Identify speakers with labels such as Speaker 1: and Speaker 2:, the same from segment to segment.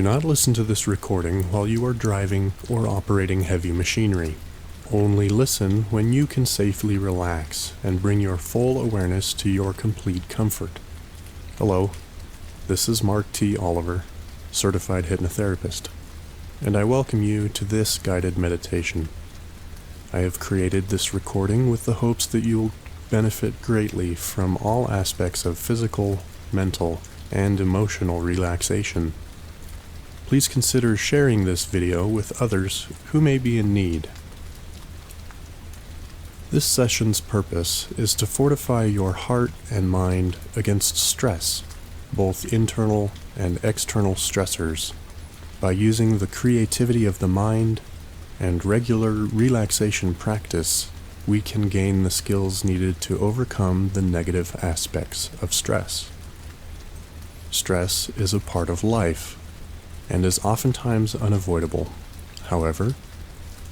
Speaker 1: Do not listen to this recording while you are driving or operating heavy machinery. Only listen when you can safely relax and bring your full awareness to your complete comfort. Hello, this is Mark T. Oliver, Certified Hypnotherapist, and I welcome you to this guided meditation. I have created this recording with the hopes that you will benefit greatly from all aspects of physical, mental, and emotional relaxation. Please consider sharing this video with others who may be in need. This session's purpose is to fortify your heart and mind against stress, both internal and external stressors, by using the creativity of the mind and regular relaxation practice. We can gain the skills needed to overcome the negative aspects of stress. Stress is a part of life and is oftentimes unavoidable. However,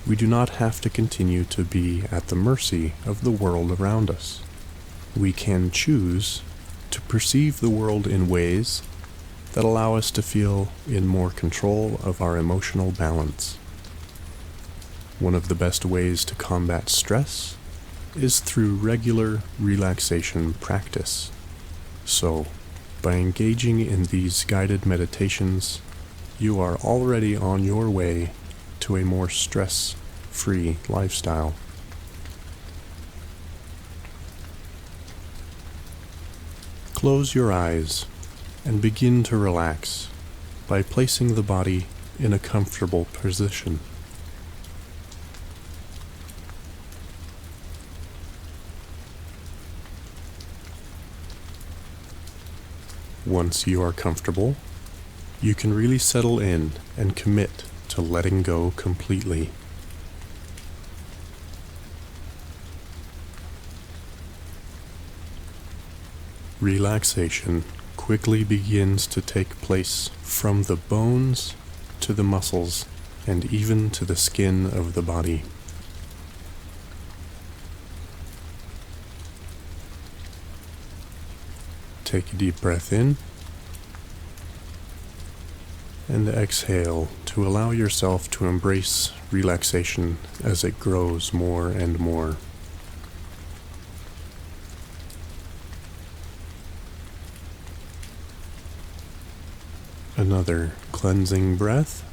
Speaker 1: we do not have to continue to be at the mercy of the world around us. We can choose to perceive the world in ways that allow us to feel in more control of our emotional balance. One of the best ways to combat stress is through regular relaxation practice. So, by engaging in these guided meditations, you are already on your way to a more stress-free lifestyle. Close your eyes and begin to relax by placing the body in a comfortable position. Once you are comfortable, you can really settle in and commit to letting go completely. Relaxation quickly begins to take place from the bones to the muscles and even to the skin of the body. Take a deep breath in and exhale to allow yourself to embrace relaxation as it grows more and more. Another cleansing breath.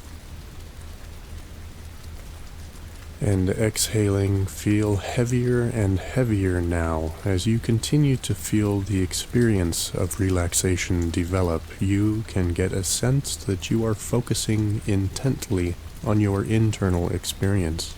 Speaker 1: And exhaling, feel heavier and heavier now. As you continue to feel the experience of relaxation develop, you can get a sense that you are focusing intently on your internal experience.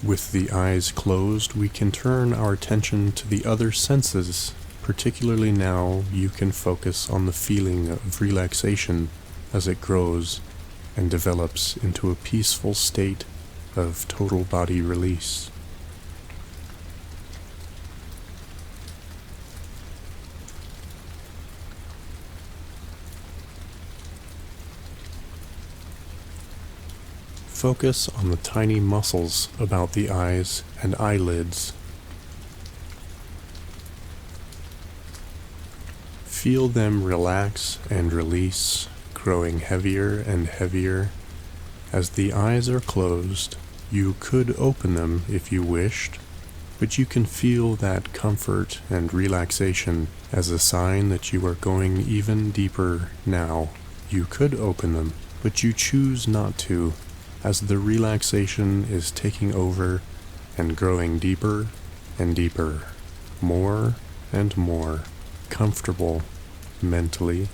Speaker 1: With the eyes closed, we can turn our attention to the other senses. Particularly now, you can focus on the feeling of relaxation as it grows and develops into a peaceful state of total body release. Focus on the tiny muscles about the eyes and eyelids. Feel them relax and release, growing heavier and heavier. As the eyes are closed, you could open them if you wished, but you can feel that comfort and relaxation as a sign that you are going even deeper now. You could open them, but you choose not to, as the relaxation is taking over and growing deeper and deeper, more and more comfortable mentally,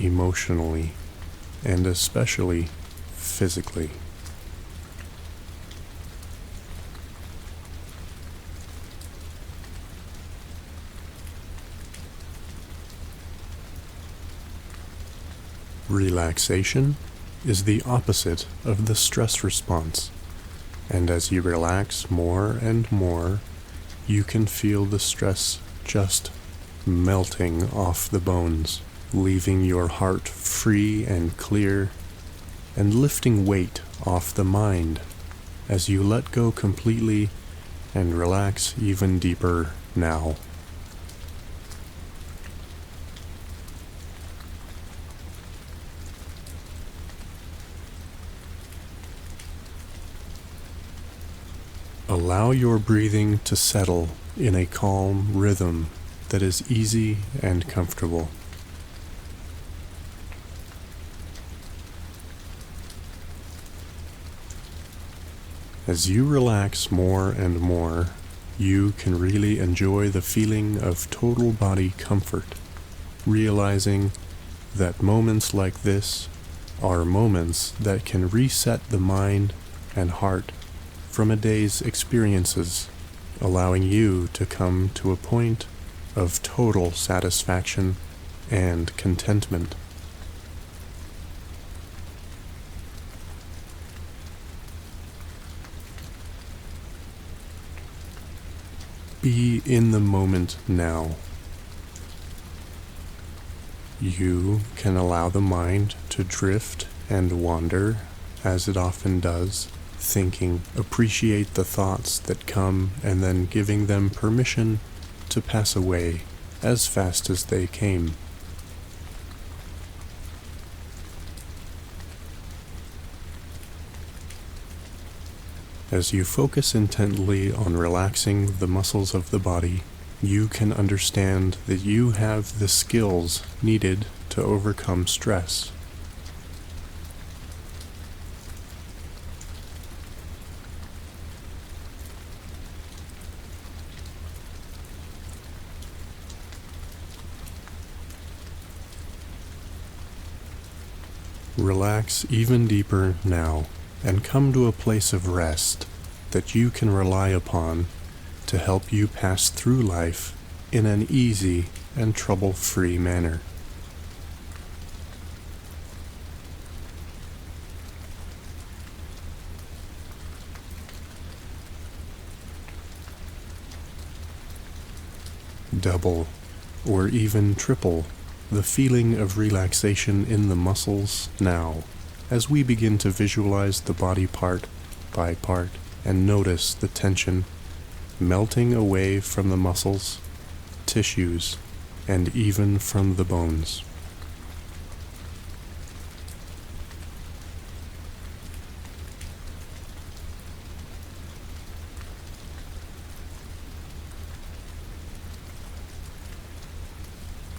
Speaker 1: emotionally, and especially physically. Relaxation is the opposite of the stress response, and as you relax more and more, you can feel the stress just melting off the bones, leaving your heart free and clear, and lifting weight off the mind. As you let go completely, and relax even deeper now. Allow your breathing to settle in a calm rhythm that is easy and comfortable. As you relax more and more, you can really enjoy the feeling of total body comfort, realizing that moments like this are moments that can reset the mind and heart from a day's experiences, allowing you to come to a point of total satisfaction and contentment. Be in the moment now. You can allow the mind to drift and wander, as it often does, thinking, appreciate the thoughts that come, and then giving them permission to pass away as fast as they came. As you focus intently on relaxing the muscles of the body, you can understand that you have the skills needed to overcome stress. Relax even deeper now, and come to a place of rest that you can rely upon to help you pass through life in an easy and trouble-free manner. Double, or even triple, the feeling of relaxation in the muscles now, as we begin to visualize the body part by part and notice the tension melting away from the muscles, tissues, and even from the bones.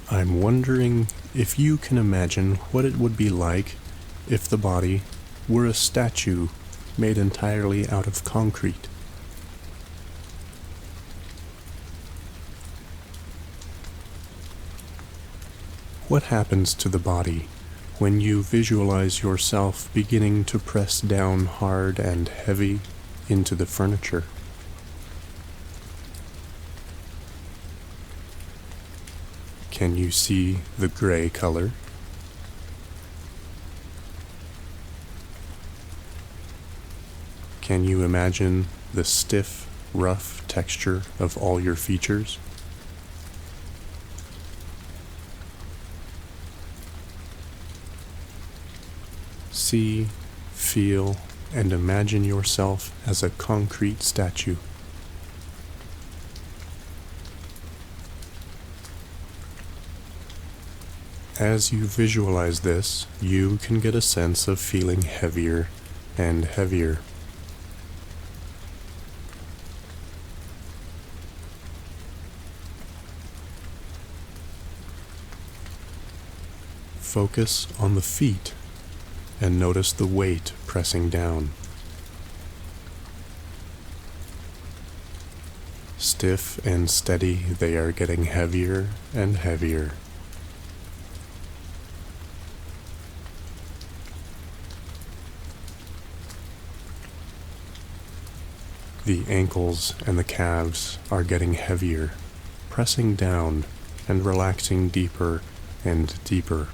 Speaker 1: I'm wondering if you can imagine what it would be like if the body were a statue made entirely out of concrete. What happens to the body when you visualize yourself beginning to press down hard and heavy into the furniture? Can you see the gray color? Can you imagine the stiff, rough texture of all your features? See, feel, and imagine yourself as a concrete statue. As you visualize this, you can get a sense of feeling heavier and heavier. Focus on the feet and notice the weight pressing down. Stiff and steady, they are getting heavier and heavier. The ankles and the calves are getting heavier, pressing down and relaxing deeper and deeper.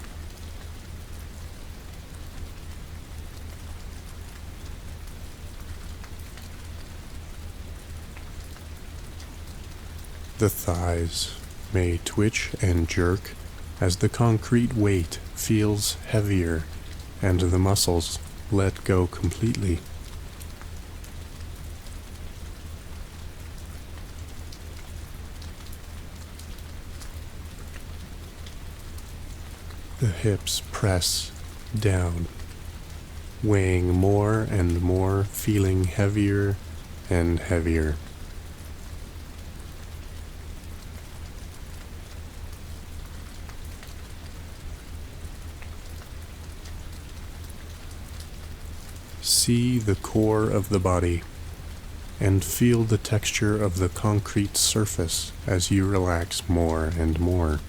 Speaker 1: The thighs may twitch and jerk as the concrete weight feels heavier and the muscles let go completely. The hips press down, weighing more and more, feeling heavier and heavier. See the core of the body and feel the texture of the concrete surface as you relax more and more.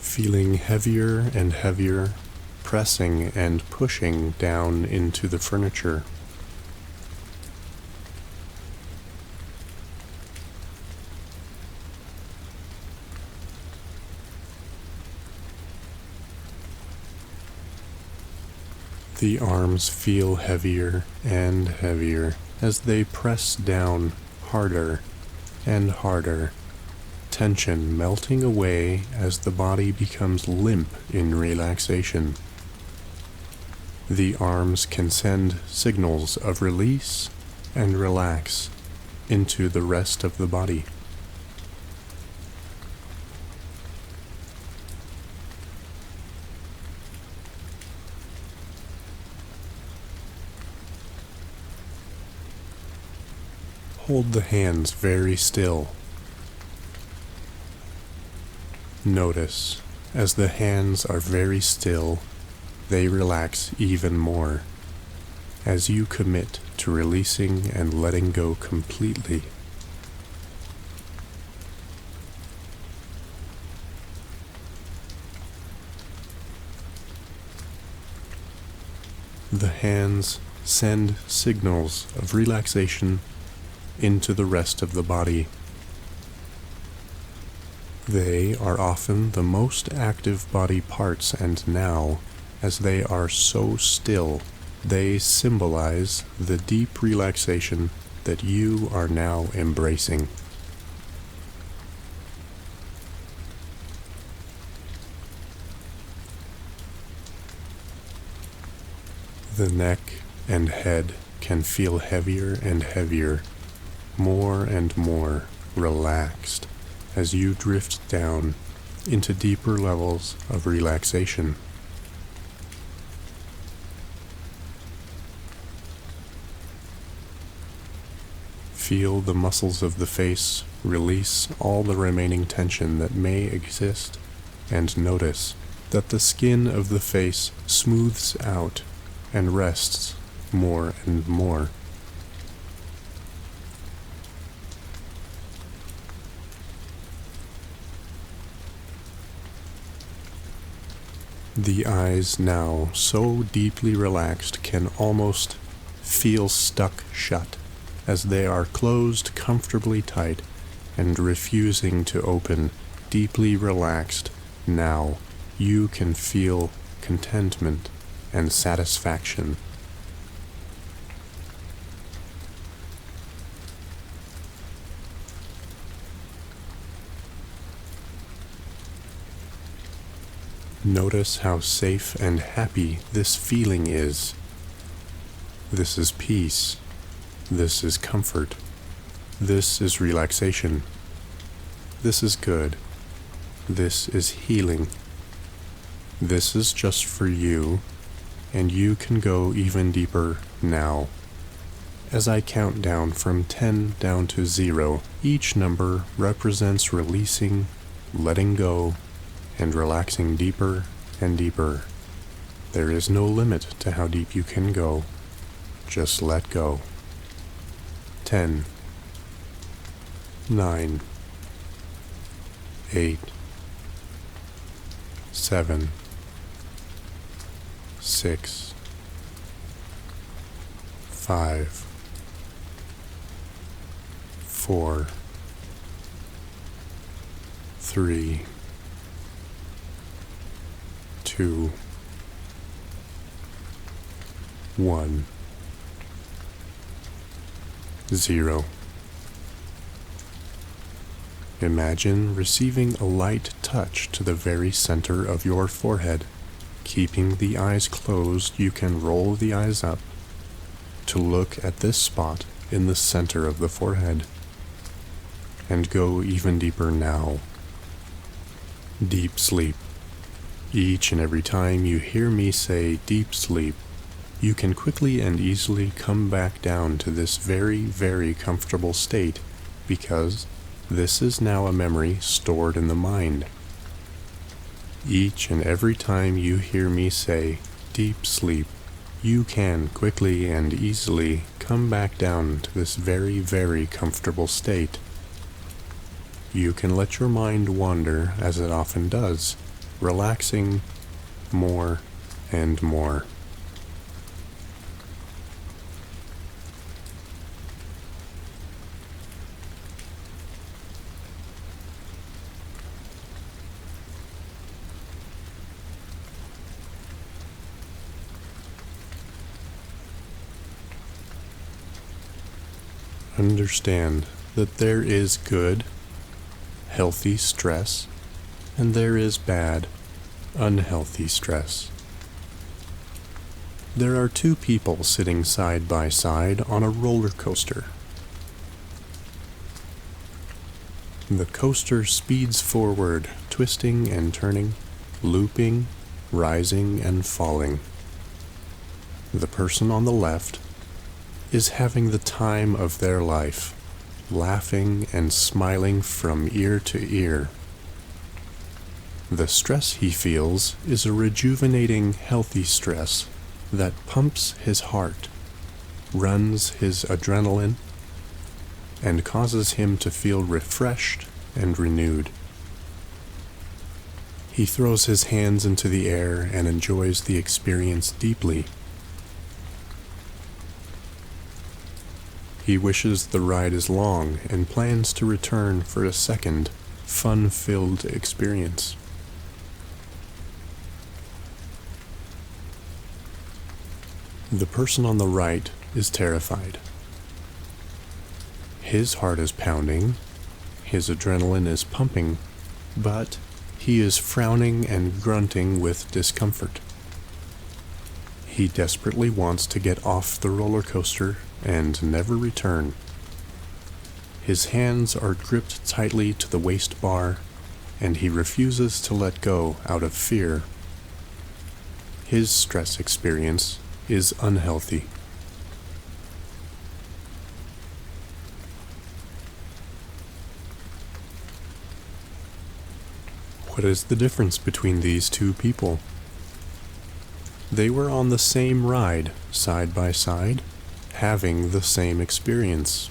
Speaker 1: Feeling heavier and heavier, pressing and pushing down into the furniture. The arms feel heavier and heavier as they press down harder and harder, tension melting away as the body becomes limp in relaxation. The arms can send signals of release and relax into the rest of the body. Hold the hands very still. Notice, as the hands are very still, they relax even more, as you commit to releasing and letting go completely. The hands send signals of relaxation into the rest of the body. They are often the most active body parts, and now, as they are so still, they symbolize the deep relaxation that you are now embracing. The neck and head can feel heavier and heavier, more and more relaxed, as you drift down into deeper levels of relaxation. Feel the muscles of the face release all the remaining tension that may exist, and notice that the skin of the face smooths out and rests more and more. The eyes, now so deeply relaxed, can almost feel stuck shut, as they are closed comfortably tight and refusing to open. Deeply relaxed, now you can feel contentment and satisfaction. Notice how safe and happy this feeling is. This is peace. This is comfort. This is relaxation. This is good. This is healing. This is just for you, and you can go even deeper now. As I count down from 10 down to 0, each number represents releasing, letting go, and relaxing deeper and deeper. There is no limit to how deep you can go. Just let go. 10, 9, 8, 7, 6, 5, 4, 3, 2, 1, 0. Imagine receiving a light touch to the very center of your forehead. Keeping the eyes closed, you can roll the eyes up to look at this spot in the center of the forehead, and go even deeper now. Deep sleep. Each and every time you hear me say deep sleep, you can quickly and easily come back down to this very, very comfortable state, because this is now a memory stored in the mind. Each and every time you hear me say deep sleep, you can quickly and easily come back down to this very, very comfortable state. You can let your mind wander as it often does, relaxing more and more. Understand that there is good, healthy stress, and there is bad, unhealthy stress. There are two people sitting side by side on a roller coaster. The coaster speeds forward, twisting and turning, looping, rising and falling. The person on the left is having the time of their life, laughing and smiling from ear to ear. The stress he feels is a rejuvenating, healthy stress that pumps his heart, runs his adrenaline, and causes him to feel refreshed and renewed. He throws his hands into the air and enjoys the experience deeply. He wishes the ride is long and plans to return for a second, fun-filled experience. The person on the right is terrified. His heart is pounding, his adrenaline is pumping, but he is frowning and grunting with discomfort. He desperately wants to get off the roller coaster and never return. His hands are gripped tightly to the waist bar, and he refuses to let go out of fear. His stress experience is unhealthy. What is the difference between these two people? They were on the same ride, side by side, having the same experience.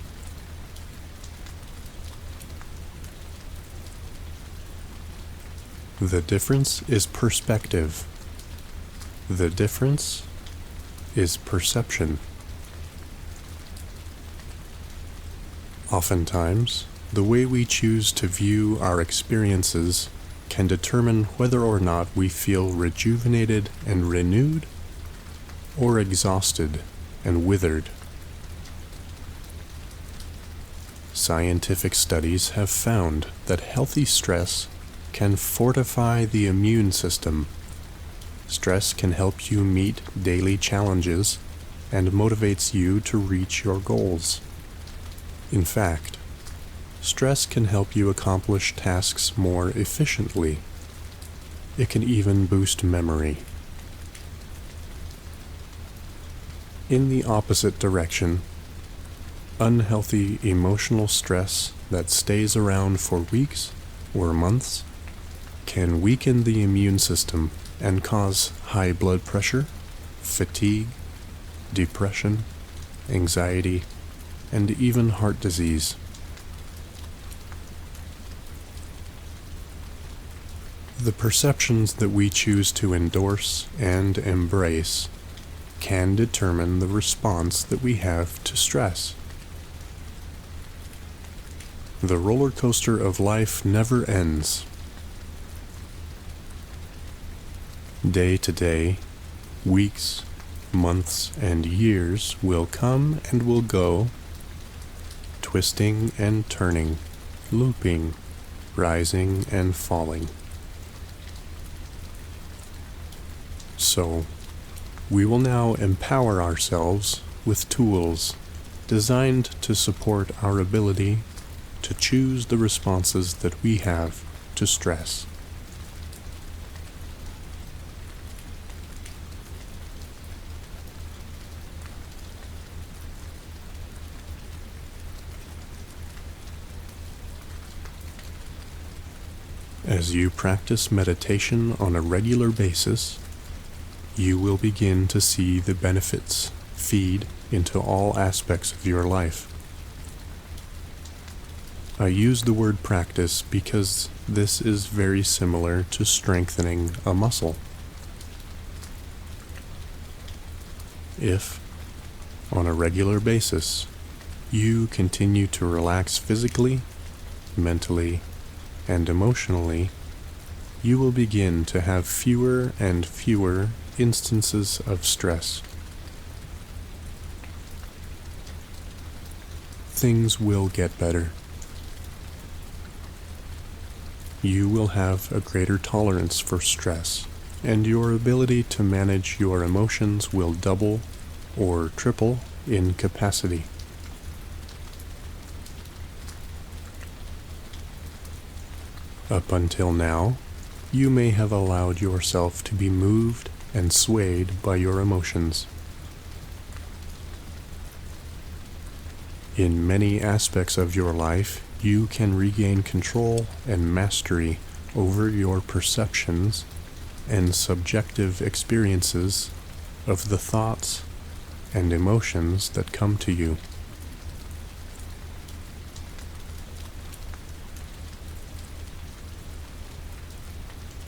Speaker 1: The difference is perspective. The difference is perception. Oftentimes, the way we choose to view our experiences can determine whether or not we feel rejuvenated and renewed, or exhausted and withered. Scientific studies have found that healthy stress can fortify the immune system. Stress can help you meet daily challenges and motivates you to reach your goals. In fact, stress can help you accomplish tasks more efficiently. It can even boost memory. In the opposite direction, unhealthy emotional stress that stays around for weeks or months can weaken the immune system and cause high blood pressure, fatigue, depression, anxiety, and even heart disease. The perceptions that we choose to endorse and embrace can determine the response that we have to stress. The roller coaster of life never ends. Day to day, weeks, months, and years will come and will go, twisting and turning, looping, rising and falling. So, we will now empower ourselves with tools designed to support our ability to choose the responses that we have to stress. As you practice meditation on a regular basis, you will begin to see the benefits feed into all aspects of your life. I use the word practice because this is very similar to strengthening a muscle. If, on a regular basis, you continue to relax physically, mentally, and emotionally, you will begin to have fewer and fewer instances of stress. Things will get better. You will have a greater tolerance for stress, and your ability to manage your emotions will double or triple in capacity. Up until now, you may have allowed yourself to be moved and swayed by your emotions. In many aspects of your life, you can regain control and mastery over your perceptions and subjective experiences of the thoughts and emotions that come to you.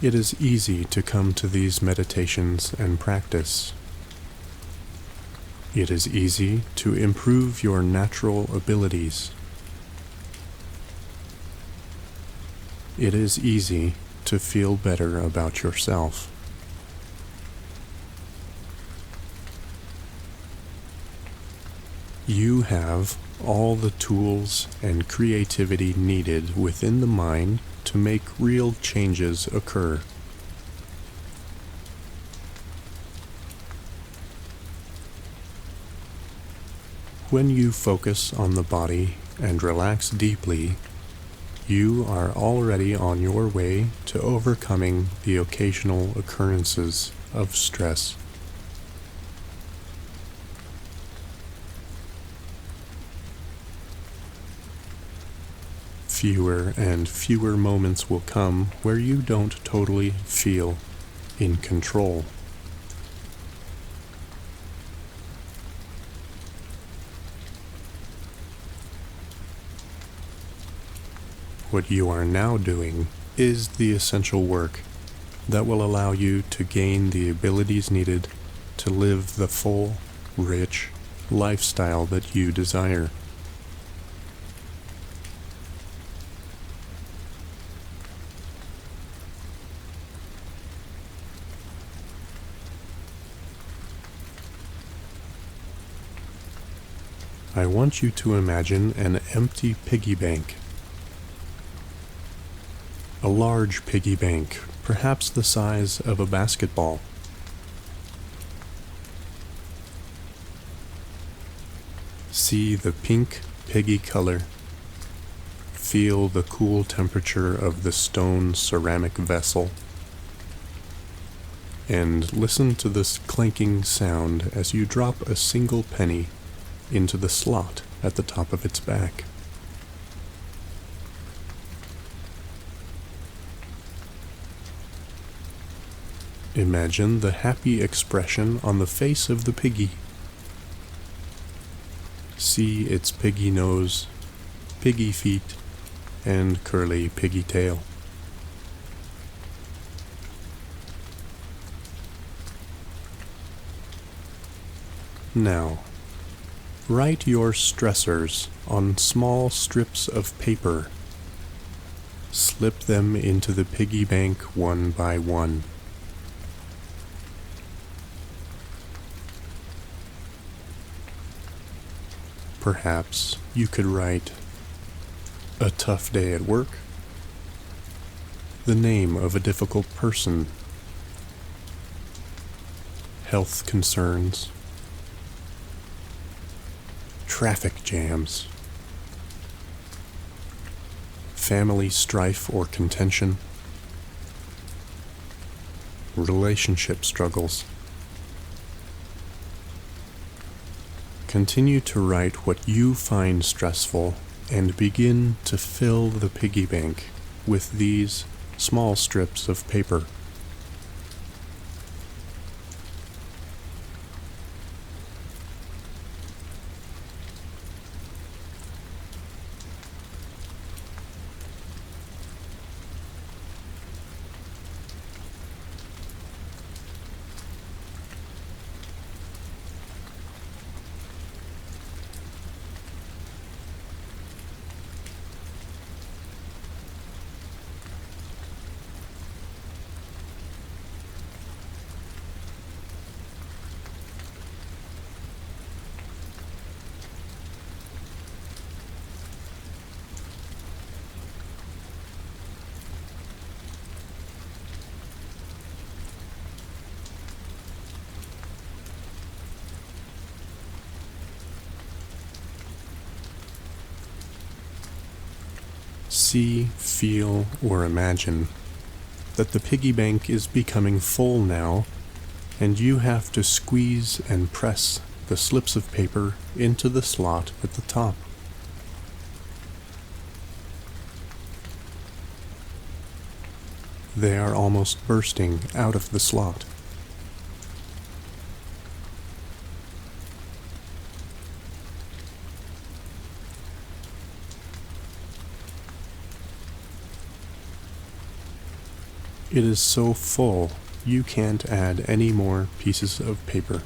Speaker 1: It is easy to come to these meditations and practice. It is easy to improve your natural abilities. It is easy to feel better about yourself. You have all the tools and creativity needed within the mind to make real changes occur. When you focus on the body and relax deeply, you are already on your way to overcoming the occasional occurrences of stress. Fewer and fewer moments will come where you don't totally feel in control. What you are now doing is the essential work that will allow you to gain the abilities needed to live the full, rich lifestyle that you desire. I want you to imagine an empty piggy bank. A large piggy bank, perhaps the size of a basketball. See the pink piggy color. Feel the cool temperature of the stone ceramic vessel. And listen to this clanking sound as you drop a single penny into the slot at the top of its back. Imagine the happy expression on the face of the piggy. See its piggy nose, piggy feet, and curly piggy tail. Now, write your stressors on small strips of paper. Slip them into the piggy bank one by one. Perhaps you could write a tough day at work, the name of a difficult person, health concerns, traffic jams, family strife or contention, relationship struggles. Continue to write what you find stressful and begin to fill the piggy bank with these small strips of paper. See, feel, or imagine that the piggy bank is becoming full now, and you have to squeeze and press the slips of paper into the slot at the top. They are almost bursting out of the slot. It is so full, you can't add any more pieces of paper.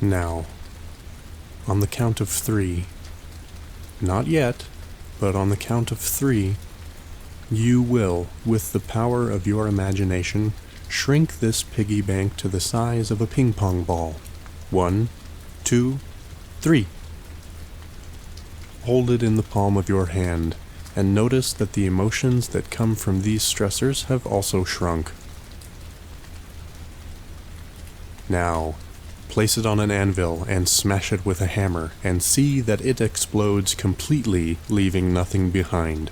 Speaker 1: Now, on the count of 3, not yet, but on the count of 3, you will, with the power of your imagination, shrink this piggy bank to the size of a ping pong ball. 1, 2, 3. Hold it in the palm of your hand, and notice that the emotions that come from these stressors have also shrunk. Now, place it on an anvil and smash it with a hammer, and see that it explodes completely, leaving nothing behind.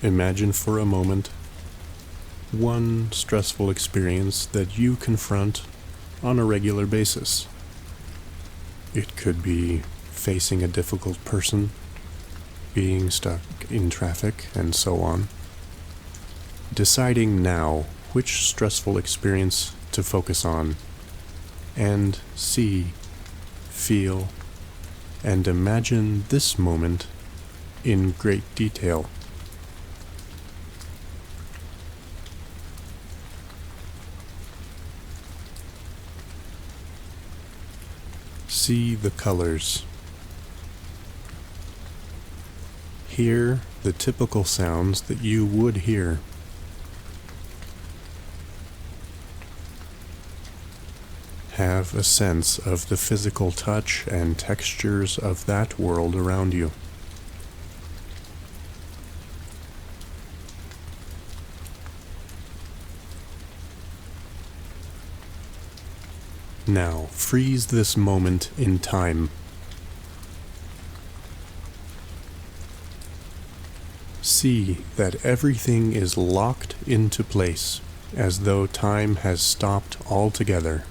Speaker 1: Imagine for a moment one stressful experience that you confront on a regular basis. It could be facing a difficult person, being stuck in traffic, and so on. Deciding now which stressful experience to focus on, and see, feel, and imagine this moment in great detail. See the colors. Hear the typical sounds that you would hear. Have a sense of the physical touch and textures of that world around you. Now, freeze this moment in time. See that everything is locked into place, as though time has stopped altogether.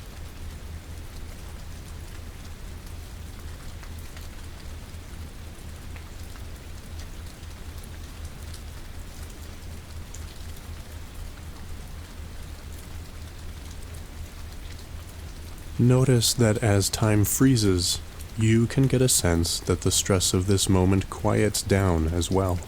Speaker 1: Notice that as time freezes, you can get a sense that the stress of this moment quiets down as well.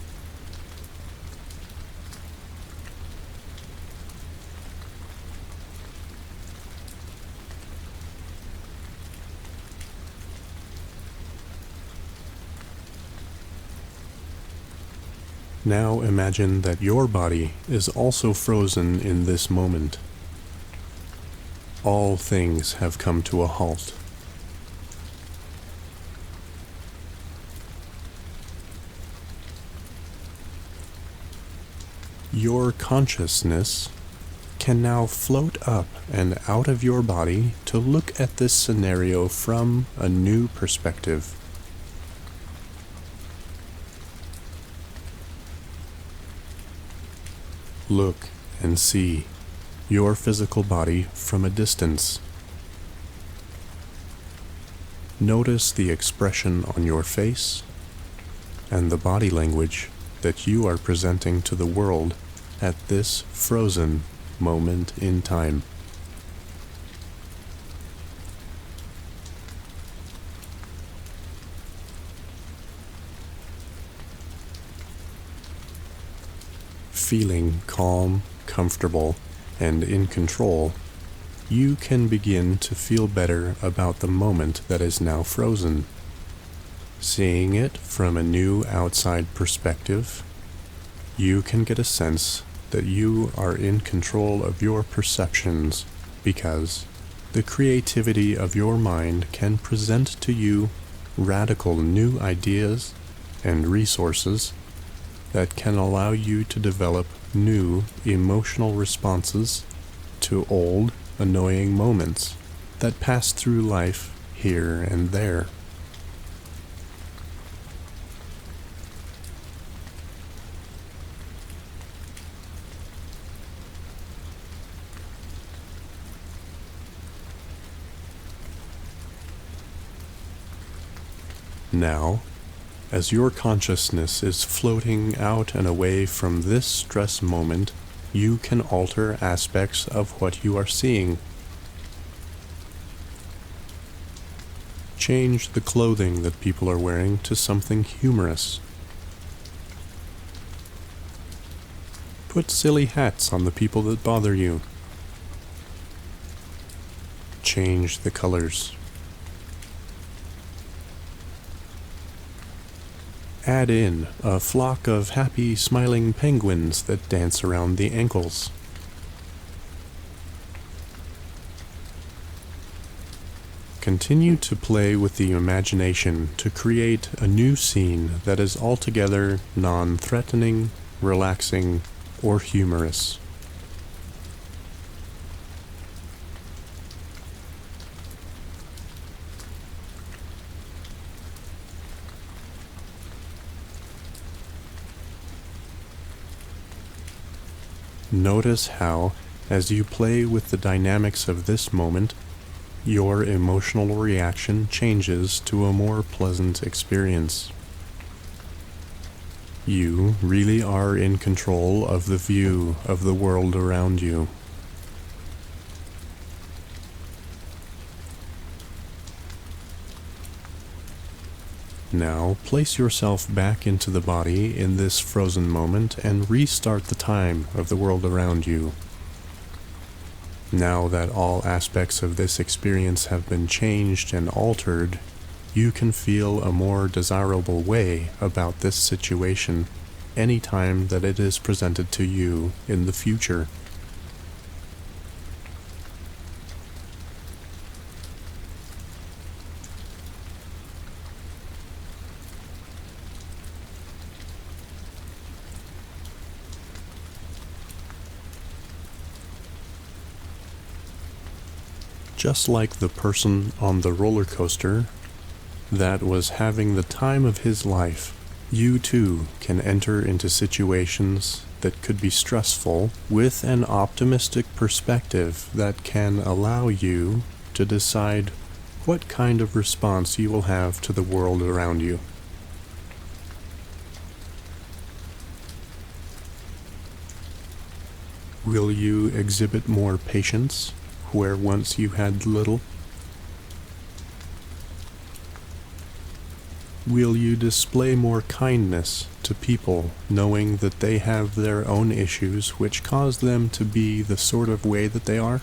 Speaker 1: Now imagine that your body is also frozen in this moment. all things have come to a halt. Your consciousness can now float up and out of your body to look at this scenario from a new perspective. Look and see your physical body from a distance. Notice the expression on your face and the body language that you are presenting to the world at this frozen moment in time. Feeling calm, comfortable, and in control, you can begin to feel better about the moment that is now frozen. Seeing it from a new outside perspective, you can get a sense that you are in control of your perceptions because the creativity of your mind can present to you radical new ideas and resources that can allow you to develop new emotional responses to old, annoying moments that pass through life here and there. Now, as your consciousness is floating out and away from this stress moment, you can alter aspects of what you are seeing. Change the clothing that people are wearing to something humorous. Put silly hats on the people that bother you. Change the colors. Add in a flock of happy, smiling penguins that dance around the ankles. Continue to play with the imagination to create a new scene that is altogether non-threatening, relaxing, or humorous. Notice how, as you play with the dynamics of this moment, your emotional reaction changes to a more pleasant experience. You really are in control of the view of the world around you. Now, place yourself back into the body in this frozen moment and restart the time of the world around you. Now that all aspects of this experience have been changed and altered, you can feel a more desirable way about this situation anytime that it is presented to you in the future. Just like the person on the roller coaster that was having the time of his life, you too can enter into situations that could be stressful with an optimistic perspective that can allow you to decide what kind of response you will have to the world around you. Will you exhibit more patience where once you had little? Will you display more kindness to people, knowing that they have their own issues which cause them to be the sort of way that they are?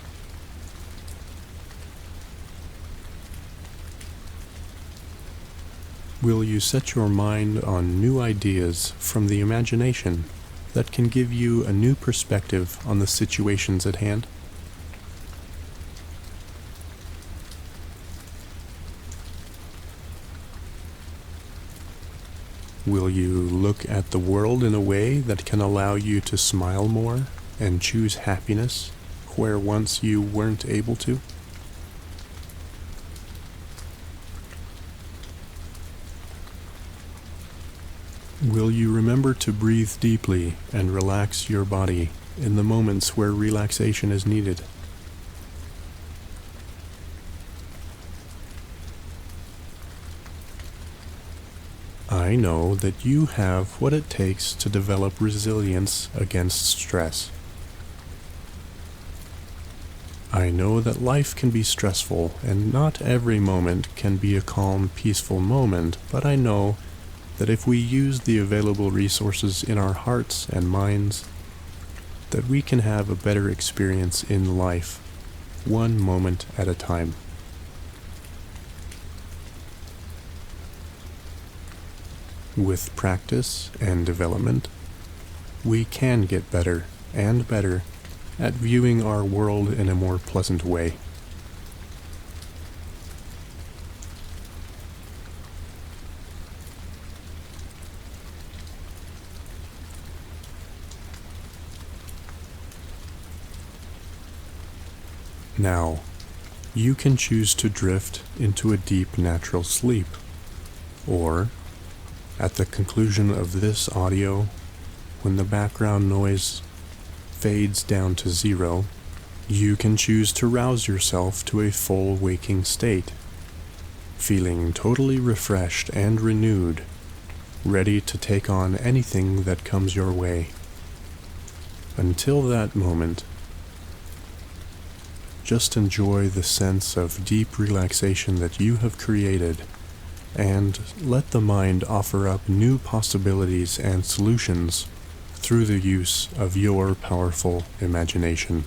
Speaker 1: Will you set your mind on new ideas from the imagination that can give you a new perspective on the situations at hand? Will you look at the world in a way that can allow you to smile more and choose happiness where once you weren't able to? Will you remember to breathe deeply and relax your body in the moments where relaxation is needed? I know that you have what it takes to develop resilience against stress. I know that life can be stressful and not every moment can be a calm, peaceful moment, but I know that if we use the available resources in our hearts and minds, that we can have a better experience in life, one moment at a time. With practice and development, we can get better and better at viewing our world in a more pleasant way. Now, you can choose to drift into a deep natural sleep, or, at the conclusion of this audio, when the background noise fades down to zero, you can choose to rouse yourself to a full waking state, feeling totally refreshed and renewed, ready to take on anything that comes your way. Until that moment, just enjoy the sense of deep relaxation that you have created, and let the mind offer up new possibilities and solutions through the use of your powerful imagination.